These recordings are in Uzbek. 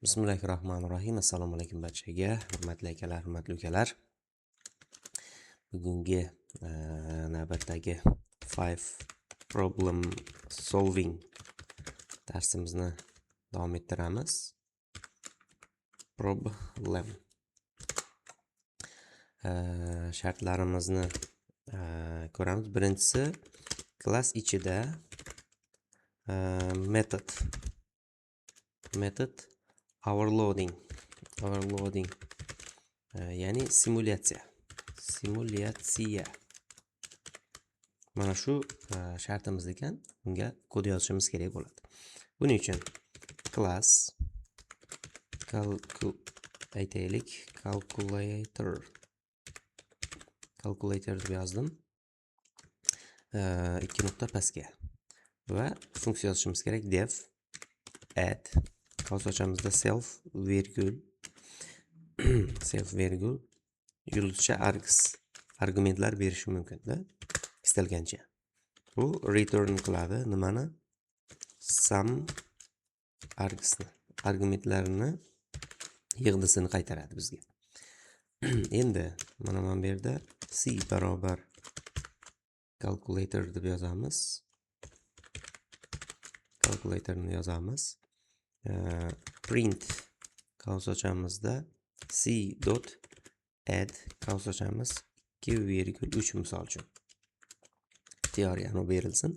Bismillahirrohmanirrohim. Assalomu alaykum barchaga. Hurmatli akalar, hurmatli ukalar. Bugungi navbatdagi 5 problem solving darsimizni davom ettiramiz. Problem. Shartlarimizni ko'ramiz. Birinchisi klass ichida method overloading, ya'ni simulyatsiya. Mana shu shartimiz ekan. Bunga kod yozishimiz kerak bo'ladi. Buning uchun class calculator deb yozdim. 2 nuqta pastga va funksiya yozishimiz kerak. Def add qavs ochamizda self virgul yulduzcha argumentlar berishi mumkin-da, istalgancha. Bu return qiladi nimani? Sum argumentlarini yig'disini qaytaradi bizga. Endi mana bu yerda c barobar calculator deb yozamiz. Print qavs ochamizda c.add qavs ochamiz 2,3 misol uchun. Teoriyani berilsin.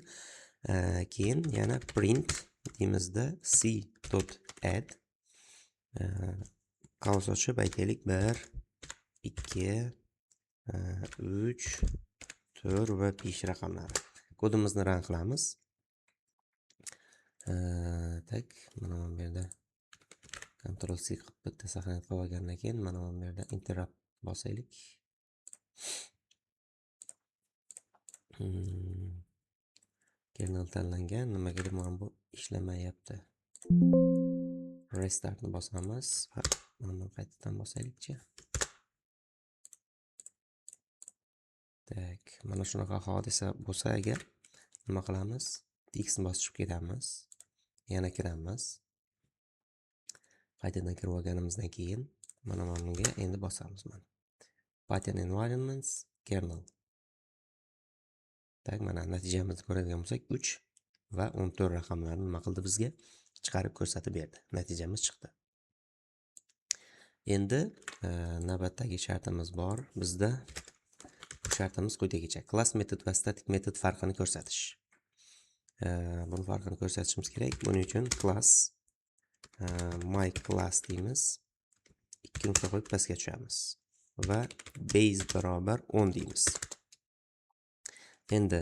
Keyin yana print deymizda c.add qavs ochib aytaylik 1, 2, 3, 4 va 5 raqamlari. Kodimizni run qilamiz. Mana bu yerda Ctrl C qilib bitta saqlanib qolgandan keyin mana bu yerda interrupt bosaylik. Kernel tanlangan, nimaga mana bu ishlamayapti. Restartni bosamiz va mana qaytadan bosaylikchi. Mana shunaqa hodisa bo'lsa agar nima qilamiz? X ni bosib ketamiz. Yana kiramiz. Qaytadan kirib olganimizdan keyin mana bunga endi bosamiz mana. Pattern environments kernel. Mana natijamizni ko'radigan bo'lsak 3 va 14 raqamlarni nima qildi bizga? Chiqarib ko'rsatib berdi. Natijamiz chiqdi. Endi navbatdagi shartimiz bor. Bizda shartimiz quyidagicha. Class metod va static metod farqini ko'rsatish. Buni farqini ko'rsatishimiz kerak. Buning uchun class my class deymiz. 2 nuqta qo'yib pastga tushamiz va base barobar 10 deymiz. Endi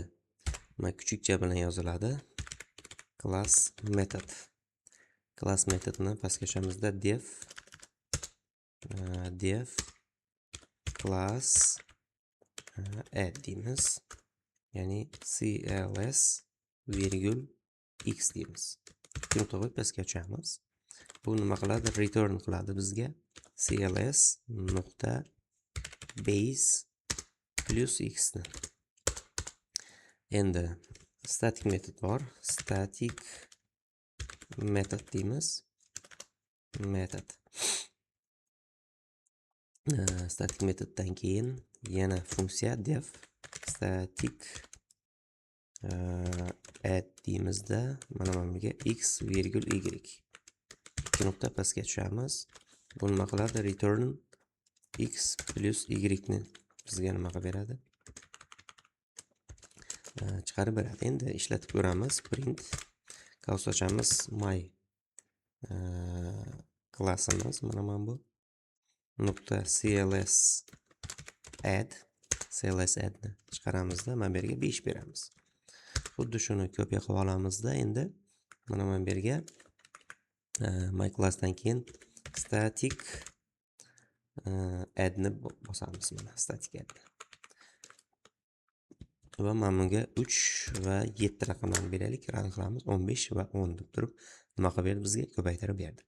kichikcha bilan yoziladi. Class metodni pastga tushamiz-da def class add deymiz. Ya'ni cls virgul x deymiz. 2 nuqta qo'yib pastga tushamiz. Bu nima qiladi? Return qiladi bizga cls nuqta base plus x ni. Endi static metod bor. Static metod deymiz. Static metoddan keyin yana funksiya def static add deymizda mana bunga x virgul y. 2 nuqta pastga tushamiz. Bu nima qiladi? Return x plus y ni bizga nima qilib beradi? Chiqarib beradi. Endi ishlatib ko'ramiz. Print qavs ochamiz my klassimiz mana bu nuqta cls add ni chiqaramizda mana bu yerga 5 beramiz. Xuddi shuni kopiya qilib olamizda. Endi mana bu yerga my classdan keyin static add ni bosamiz mana static add. Va mana bunga 3 va 7 raqamlarni beraylik. Run qilamiz. 15 va 10 deb turib nima qilib berdi bizga? Ko'paytirib berdi.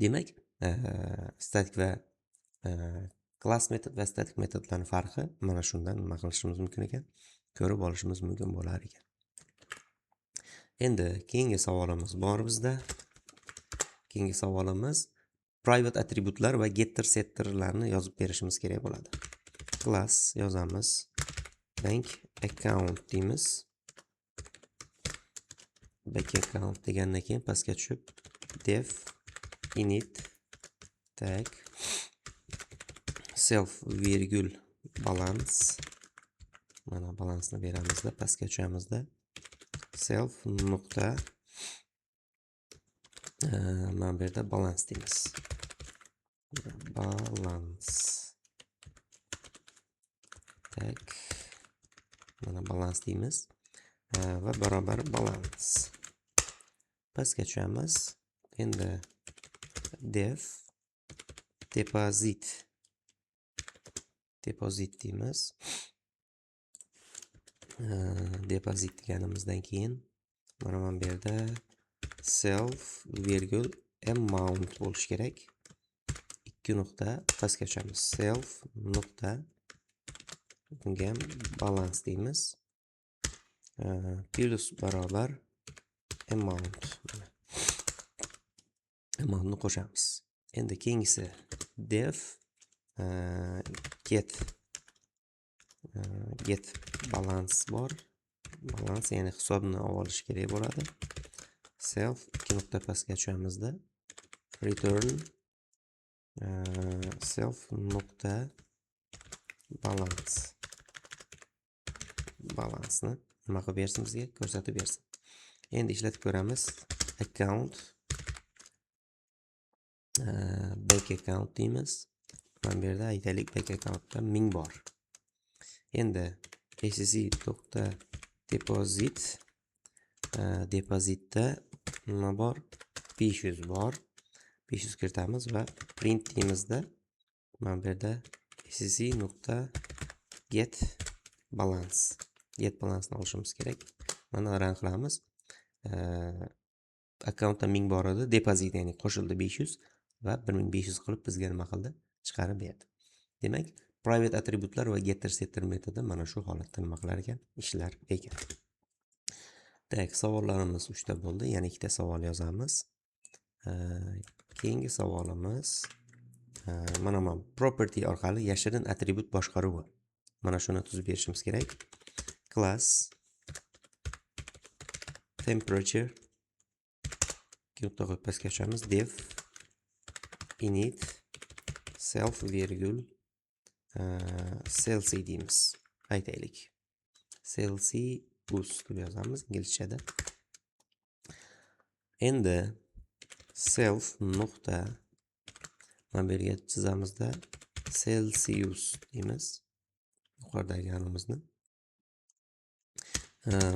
Demak, static va class metod va static metodlarning farqi mana shundan nima qilishimiz mumkin ekan? Ko'rib olishimiz mumkin bo'lar ekan. Endi keyingi savolimiz bor bizda. Keyingi savolimiz private attributlar va getter setterlarni yozib berishimiz kerak bo'ladi. Class yozamiz. Bank account deymiz. Bank account degandan keyin pastga tushib def init tag self virgül balance. Mana balansni beramizda, pastga tushamiz-da. Self nuqta mana bu yerda balans deymiz. Balance tag mana balans deymiz va barobar balans. Pastga tushamiz. Endi def deposit deymiz. Deposit deganimizdan keyin mana bu yerda self virgül amount bo'lish kerak. 2 nuqta pastga tushamiz. Self nuqta bunga ham balans deymiz. Plus barobar amount. Amountni qo'shamiz. Endi keyingisi def get balance bor. Balans ya'ni hisobni olish kerak bo'ladi. Self 2 nuqta pastga tushamiz-da. Return self nuqta balance. Balansni nima qilib bersin bizga? Ko'rsatib bersin. Endi ishlatib ko'ramiz. Account bank account deymiz. Mana bu yerda aytaylik bank accountda 1000 bor. Endi deposit depozitda nima bor? 500 bor. 500 kiritamiz va print deymizda. Mana bu yerda get balance. Get balansni olishimiz kerak. Mana run qilamiz. Akkauntda 1000 bor edi, depozit ya'ni qo'shildi 500 va 1500 qilib bizga nima qildi? Chiqarib berdi. Demak, private attributlar va getter setter metodi mana shu holatda nima qilar ekan? Ishlar ekan. Tak, savollarimiz 3 ta bo'ldi, yana 2 ta savol yozamiz. Keyingi savolimiz mana property orqali yashirin attribut boshqaruvi. Mana shuni tuzib berishimiz kerak. Class temperature nuqta pastga tushamiz. Def init self virgül Celsius deymiz. Aytaylik. Celsius deb yozamiz inglizchada. Endi self nuqta mana bu yerga chizamizda Celsius deymiz. Yuqoridagi yanimizni.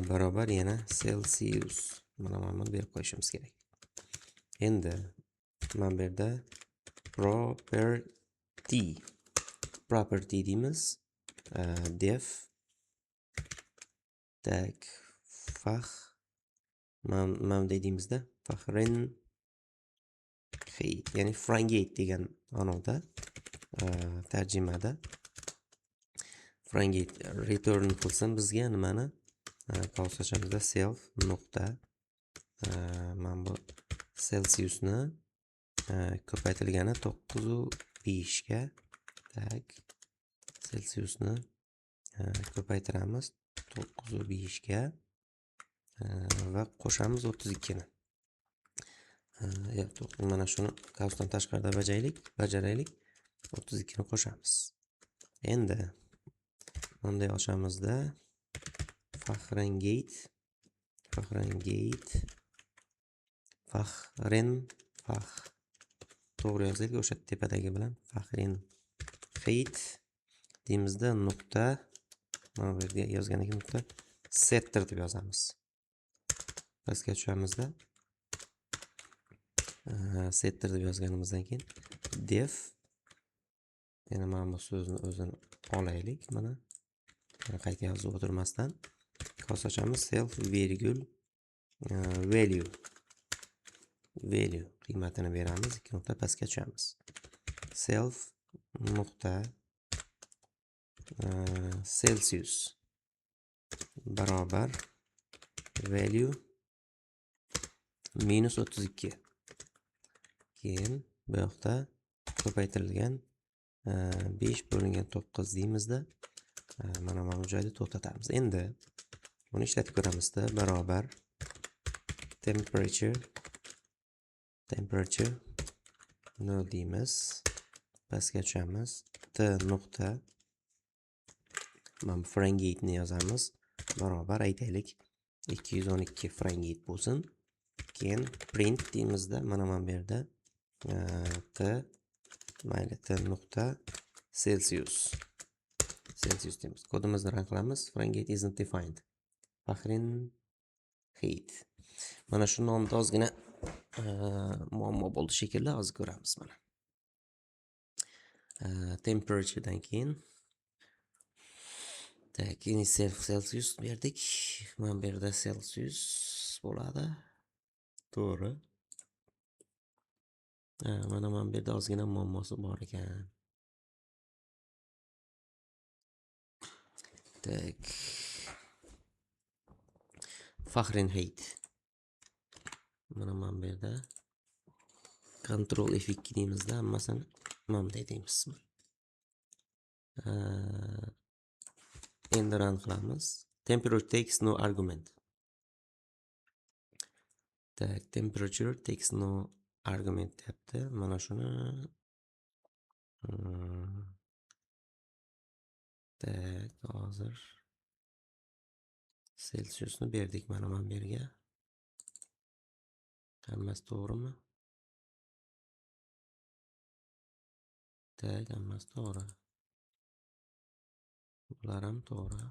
Barobar yana Celsius. Mana bu berib qo'yishimiz kerak. Endi mana bu yerda property deymiz. Def tag fax mana deymizda Fahrenheit ya'ni Fahrenheit degan ma'noda tarjimada Fahrenheit return qilsin bizga nimani? Qavsachamizda self nuqta mana bu Celsiusni ko'paytirilgani 9.5 ga tak Celsiusni ko'paytiramiz 9.5 ga va qo'shamiz 32 ni. Mana shuni qavsdan tashqarida bajaraylik. 32 ni qo'shamiz. Endi bunday ochamizda Fahrenheit to'g'ri yozaylik, o'sha tepadagi bilan Fahrenheit deymizda nuqta mana bu yerga yozgandan keyin nuqta setter deb yozamiz. Pastga tushamizda setter deb yozganimizdan keyin def yana mana bu so'zni o'zini olaylik. Mana qayta yozib o'tirmasdan qosachamiz self virgül value qiymatini beramiz. 2 nuqta pastga tushamiz. Self nuqta Celsius barobar value minus 32. keyin bu yoqda ko'paytirilgan 5/9 deymizda. Mana bu joyda to'xtatamiz. Endi buni ishlatib ko'ramizda. Barobar temperature 0 deymiz. Pastga tushamiz. T nuqta mana Fahrenheitni yozamiz. Barobar aytaylik 212 Fahrenheit bo'lsin. Keyin print deymizda. Mana bu yerda T nuqta Celsius deymiz. Kodimizni run qilamiz. Fahrenheit isn't defined. Fahrenheit. Mana shu nomda ozgina muammo bo'ldi shekilli, hozir ko'ramiz mana. Temperaturedan keyin Celsius berdik. Mana bu yerda Celsius bo'ladi. To'g'ri. Mana bu yerda ozgina muammosi bor ekan. Tak. Fahrenheit. Mana bu yerda Ctrl F2 deymizda, hammasini mana bunday deymiz. Endi run qilamiz. Temperature takes no argument. Tak, temperature takes no argument deyapti. Mana shuni tak, hozir Celsiusni berdik mana bu yerga. Hammasi to'g'rimi? Tak, hammasi to'g'ri. Bular ham to'g'ri.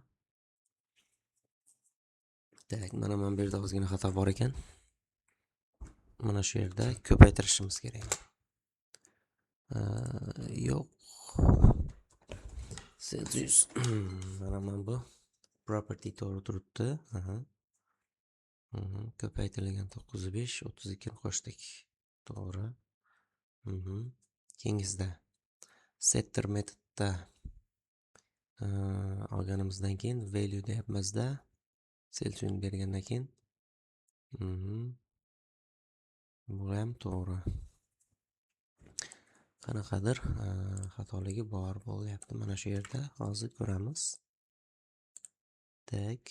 Tak, mana bu yerda ozgina xato bor ekan. Mana shu yerda ko'paytirishimiz kerak. Yo'q. Celsius. Mana bu property to'g'ri turibdi. Ko'paytirilgan 9.5 32 ni qo'shdik. To'g'ri. Keyingisida setter metodda olganimizdan keyin value deyapmizda. Celsiusni bergandan keyin bu ham to'g'ri. Qanaqadir xatoligi bor bo'lyapti mana shu yerda. Hozir ko'ramiz. Tak.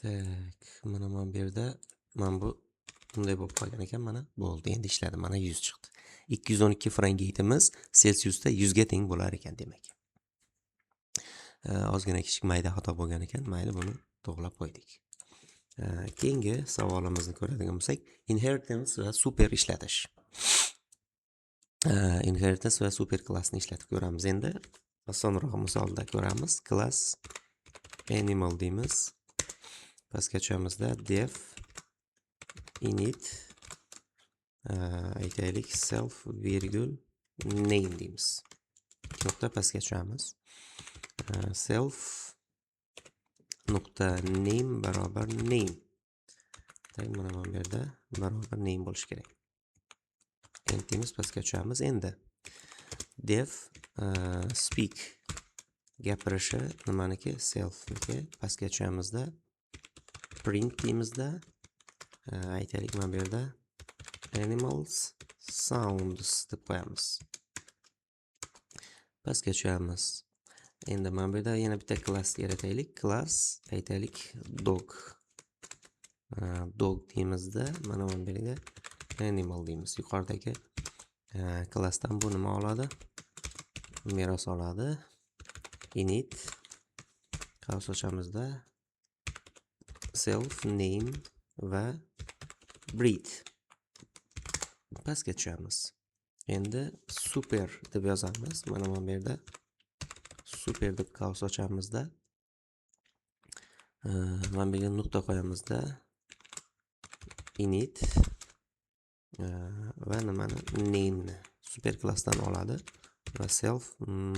Tak, mana bu yerda mana bu bunday bo'lib qolgan ekan, mana bo'ldi. Endi ishladi. Mana 100 chiqdi. 212 Fahrenheitimiz Celsiusda 100 ga teng bo'lar ekan demak. Ozgina kichik mayda xato bo'lgan ekan. Mayli, buni to'g'rilab qo'ydik. Keyingi savolimizni ko'radigan bo'lsak, inheritance va super ishlatish. Inheritance va super klassni ishlatib ko'ramiz. Endi osonroq misolda ko'ramiz. Class animal deymiz. Pastga tushamizda def init aytaylik self virgul name deymiz. Nuqta pastga tushamiz. Self nuqta name barobar name. Mana bu yerda barobar name bo'lishi kerak. Entimiz pastga tushamiz. Endi def speak gapirishi nimaniki? Selfniki. Pastga tushamizda print deymizda. Aytaylik mana bu yerda animals sounds deb qo'yamiz. Pastga tushamiz. Endi mana bu yerda yana bitta klass yarataylik. Klass aytaylik dog. Dog deymizda. Mana bu yerga animal deymiz. Yuqoridagi klassdan bu nima oladi? Meros oladi. Init qavs ochamizda self name va breed. Pastga tushamiz. Endi super deb yozamiz. Mana bu yerda super deb qavs ochamizda mana bu yerga nuqta qo'yamizda init va nimani name'ni super klassdan oladi va self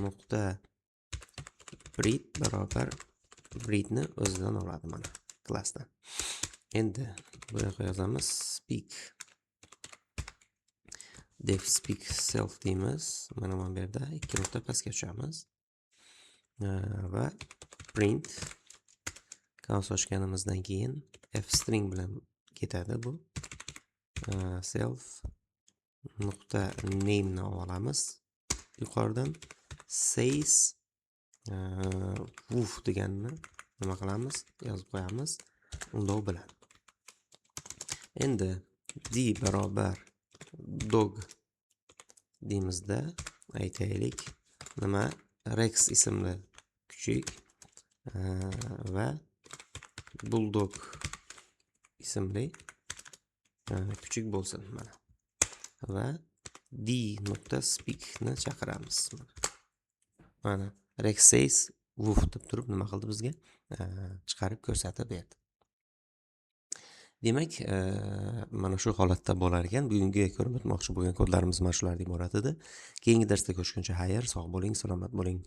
nuqta breed barobar breedni o'zidan oladi mana klassdan. Endi bu yoqqa yozamiz speak def speak self deymiz. Mana bu yerda ikki nuqta pastga tushamiz va print Qavs ochganimizdan keyin f-string bilan ketadi bu. Self nuqta name ni olamiz. Yuqoridan says woof deganni nima qilamiz? Yozib qo'yamiz. Undov bilan. Endi d barobar dog deymizda aytaylik nima Rex ismli kuchuk va bulldog ismli kuchuk bo'lsin mana. Va d.speak ni chaqiramiz. Mana Rex says woof deb turib nima qildi bizga? Chiqarib ko'rsatib berdi. Demak, mana shu holatda bo'lar ekan. Bugungi ko'rib o'tmoqchi bo'lgan kodlarimiz mana shulardan iborat edi. Keyingi darsda ko'rishguncha xayr, sog' bo'ling, salomat bo'ling.